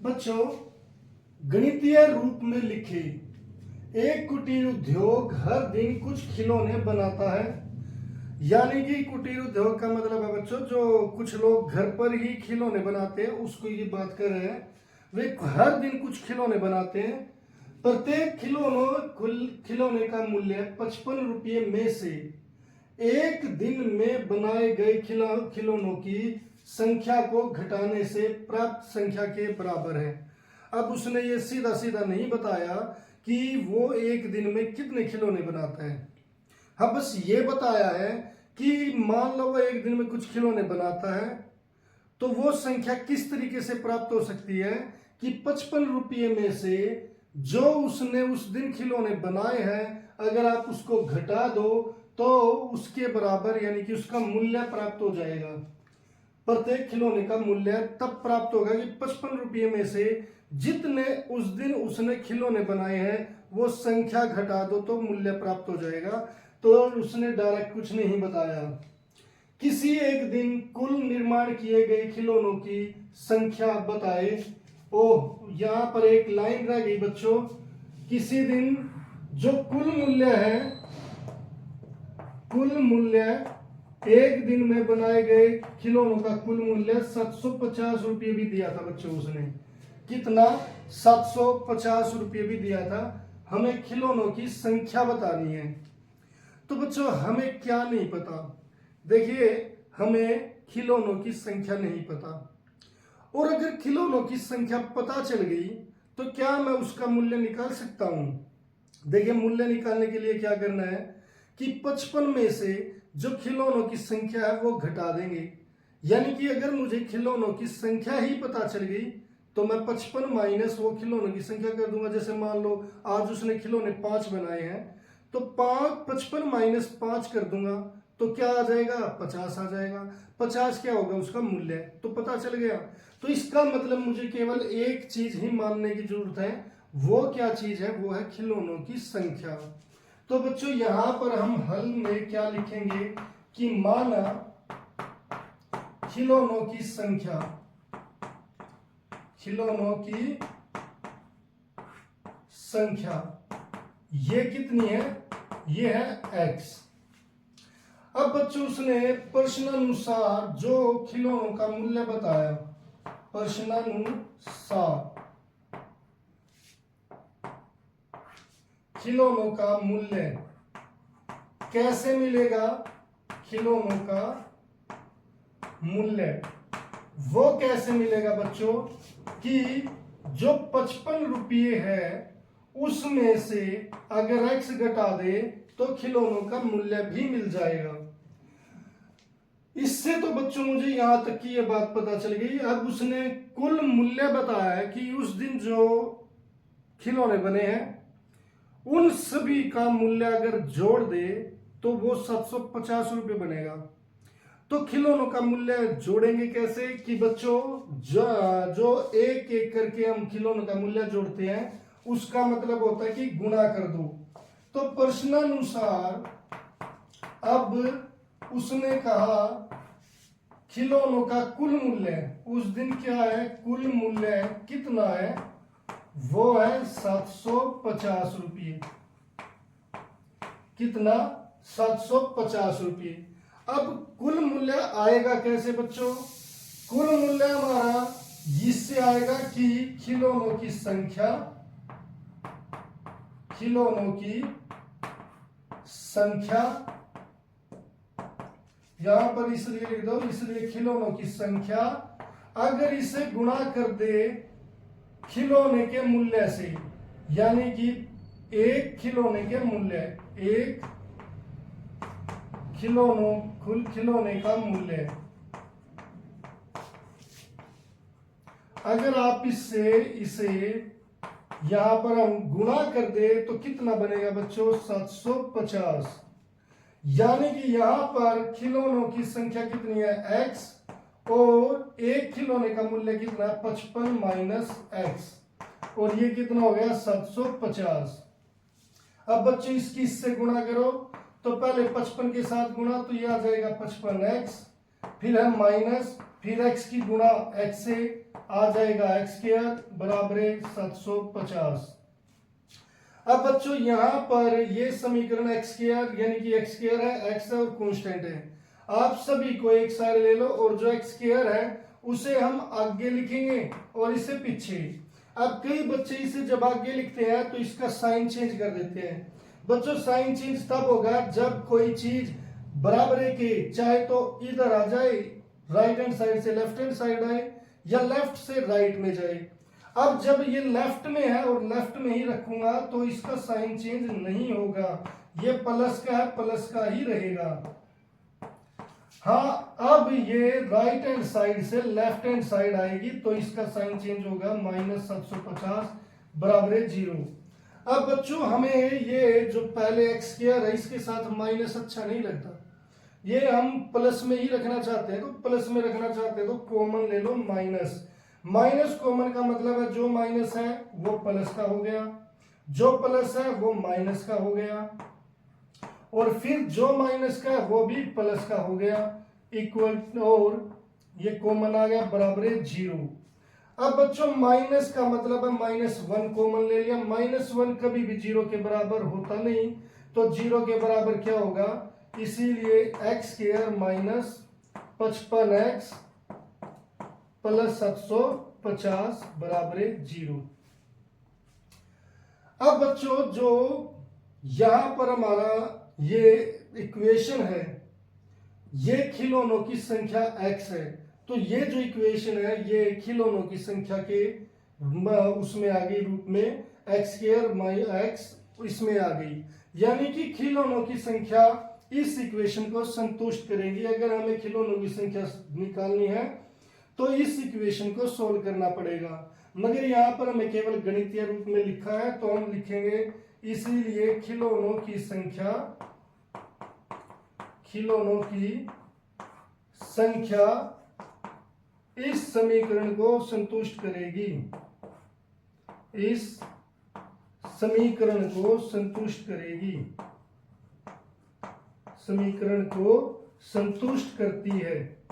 बच्चों, गणितीय रूप में लिखे एक कुटीर उद्योग हर दिन कुछ खिलौने बनाता है। यानी कि कुटीर उद्योग का मतलब है बच्चों, जो कुछ लोग घर पर ही खिलौने बनाते हैं उसको ये बात कर रहे हैं। वे हर दिन कुछ खिलौने बनाते हैं। प्रत्येक खिलौने का मूल्य 55 रुपये में से एक दिन में बनाए गए खिलौनों की संख्या को घटाने से प्राप्त संख्या के बराबर है। अब उसने ये सीधा सीधा नहीं बताया कि वो एक दिन में कितने खिलौने बनाता है। हाँ, बस ये बताया है कि मान लो वो एक दिन में कुछ खिलौने बनाता है, तो वो संख्या किस तरीके से प्राप्त हो सकती है कि 55 रुपये में से जो उसने उस दिन खिलौने बनाए हैं, अगर आप उसको घटा दो तो उसके बराबर, यानी कि उसका मूल्य प्राप्त हो जाएगा। प्रत्येक खिलौने का मूल्य तब प्राप्त होगा कि 55 रुपये में से जितने उस दिन उसने खिलौने बनाए हैं वो संख्या घटा दो तो मूल्य प्राप्त हो जाएगा। तो उसने डायरेक्ट कुछ नहीं बताया। किसी एक दिन कुल निर्माण किए गए खिलौनों की संख्या बताए। ओह, यहाँ पर एक लाइन रह गई बच्चों। किसी दिन जो कुल मूल्य एक दिन में बनाए गए खिलौनों का कुल मूल्य 750 रुपये भी दिया था बच्चों। उसने कितना? 750 रुपये भी दिया था। हमें खिलौनों की संख्या बतानी है। तो बच्चों, हमें क्या नहीं पता? देखिए, हमें खिलौनों की संख्या नहीं पता, और अगर खिलौनों की संख्या पता चल गई तो क्या मैं उसका मूल्य निकाल सकता हूं? देखिए, मूल्य निकालने के लिए क्या करना है कि 55 में से जो खिलौनों की संख्या है वो घटा देंगे। यानी कि अगर मुझे खिलौनों की संख्या ही पता चल गई तो मैं 55 माइनस वो खिलौनों की संख्या कर दूंगा। जैसे मान लो आज उसने खिलौने 5 बनाए हैं, तो 55 माइनस 5 कर दूंगा तो क्या आ जाएगा? 50 आ जाएगा। 50 क्या होगा? उसका मूल्य। तो पता चल गया। तो इसका मतलब मुझे केवल एक चीज ही मानने की जरूरत है। वो क्या चीज है? वो है खिलौनों की संख्या। तो बच्चों, यहां पर हम हल में क्या लिखेंगे कि माना खिलौनों की संख्या, ये कितनी है? ये है x। अब बच्चों, उसने प्रश्नानुसार जो खिलौनों का मूल्य बताया, प्रश्नानुसार खिलौनों का मूल्य कैसे मिलेगा? खिलौनों का मूल्य वो कैसे मिलेगा बच्चों कि जो 55 रुपये है उसमें से अगर x घटा दे तो खिलौनों का मूल्य भी मिल जाएगा। इससे तो बच्चों मुझे यहां तक की ये बात पता चल गई। अब उसने कुल मूल्य बताया है कि उस दिन जो खिलौने बने हैं उन सभी का मूल्य अगर जोड़ दे तो वो 750 रुपये बनेगा। तो खिलौनों का मूल्य जोड़ेंगे कैसे कि बच्चों, जो एक एक करके हम खिलौनों का मूल्य जोड़ते हैं उसका मतलब होता है कि गुणा कर दो। तो प्रश्नानुसार अब उसने कहा खिलौनों का कुल मूल्य उस दिन क्या है? कुल मूल्य कितना है? वो है 750 रुपये। कितना? 750 रुपये। अब कुल मूल्य आएगा कैसे बच्चों? कुल मूल्य हमारा इससे आएगा कि खिलौनों की संख्या यहां पर इसलिए लिख दो, इसलिए खिलौनों की संख्या अगर इसे गुणा कर दे खिलौने के मूल्य से, यानी कि एक खिलौने के मूल्य, एक खिलौने का मूल्य अगर आप इसे यहां पर हम गुणा कर दे तो कितना बनेगा बच्चों? 750। यानी कि यहां पर खिलौनों की संख्या कितनी है? x, और एक खिलौने का मूल्य कितना है? 55 माइनस x, और ये कितना हो गया? 750। अब बच्चों इससे गुणा करो तो पहले 55 के साथ गुणा तो ये आ जाएगा 55x, फिर है माइनस, फिर x की गुणा x से आ जाएगा x स्क्वायर बराबर 750। अब बच्चों यहाँ पर ये समीकरण x स्क्वायर यानी कि x स्क्वायर है, x है और कांस्टेंट है। आप सभी को एक साइड ले लो और जो x स्क्वायर है उसे हम आगे लिखेंगे और इसे पीछे। अब कई बच्चे इसे जब आगे लिखते हैं तो इसका साइन चेंज कर देते हैं। बच्चों साइन चेंज तब होगा जब कोई चीज बराबर के चाहे तो इधर आ जाए, राइट हैंड साइड से लेफ्ट हैंड साइड आए या लेफ्ट से राइट में जाए। अब जब ये लेफ्ट में है और लेफ्ट में ही रखूंगा तो इसका साइन चेंज नहीं होगा, ये प्लस का है प्लस का ही रहेगा। हाँ, अब ये राइट हैंड साइड से लेफ्ट हैंड साइड आएगी तो इसका साइन चेंज होगा -750 बराबर 0। अब बच्चों हमें ये जो पहले x स्क्वायर है इसके साथ माइनस अच्छा नहीं लगता, ये हम प्लस में ही रखना चाहते हैं। तो प्लस में रखना चाहते हैं तो कॉमन ले लो माइनस। माइनस कॉमन का मतलब है जो माइनस है वो प्लस का हो गया, जो प्लस है वो माइनस का हो गया और फिर जो माइनस का है वो भी प्लस का हो गया इक्वल, और ये कॉमन आ गया बराबर 0। अब बच्चों माइनस का मतलब है -1 कॉमन ले लिया। -1 कभी भी 0 के बराबर होता नहीं, तो 0 के बराबर क्या होगा, इसीलिए x स्क्वायर -55x प्लस 750 बराबर 0। अब बच्चों जो यहां पर हमारा ये इक्वेशन है, ये खिलौनों की संख्या x है, तो ये जो इक्वेशन है ये खिलौनों की संख्या के उसमें आ गई रूप में x स्क्वायर x इसमें आ गई, यानी कि खिलौनों की संख्या इस इक्वेशन को संतुष्ट करेगी। अगर हमें खिलौनों की संख्या निकालनी है तो इस इक्वेशन को सोल्व करना पड़ेगा, मगर यहाँ पर हमें केवल गणितीय रूप में लिखा है तो हम लिखेंगे इसीलिए खिलौनों की संख्या इस समीकरण को संतुष्ट करेगी, इस समीकरण को संतुष्ट करेगी, समीकरण को संतुष्ट करती है,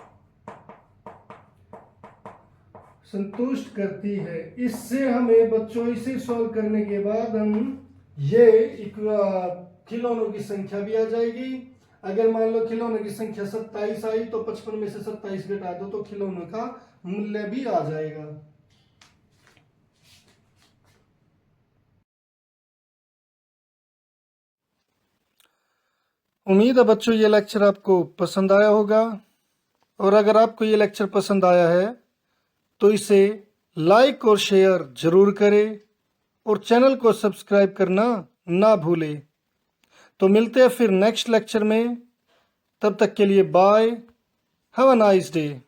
संतुष्ट करती है। इससे हमें बच्चों इसे सॉल्व करने के बाद हम ये खिलौनों की संख्या भी आ जाएगी। अगर मान लो खिलौनों की संख्या 27 आई तो 55 में से 27 घटा दो तो खिलौनों का मूल्य भी आ जाएगा। उम्मीद है बच्चों ये लेक्चर आपको पसंद आया होगा, और अगर आपको ये लेक्चर पसंद आया है तो इसे लाइक और शेयर जरूर करें और चैनल को सब्सक्राइब करना ना भूलें। तो मिलते हैं फिर नेक्स्ट लेक्चर में, तब तक के लिए bye, have a nice day.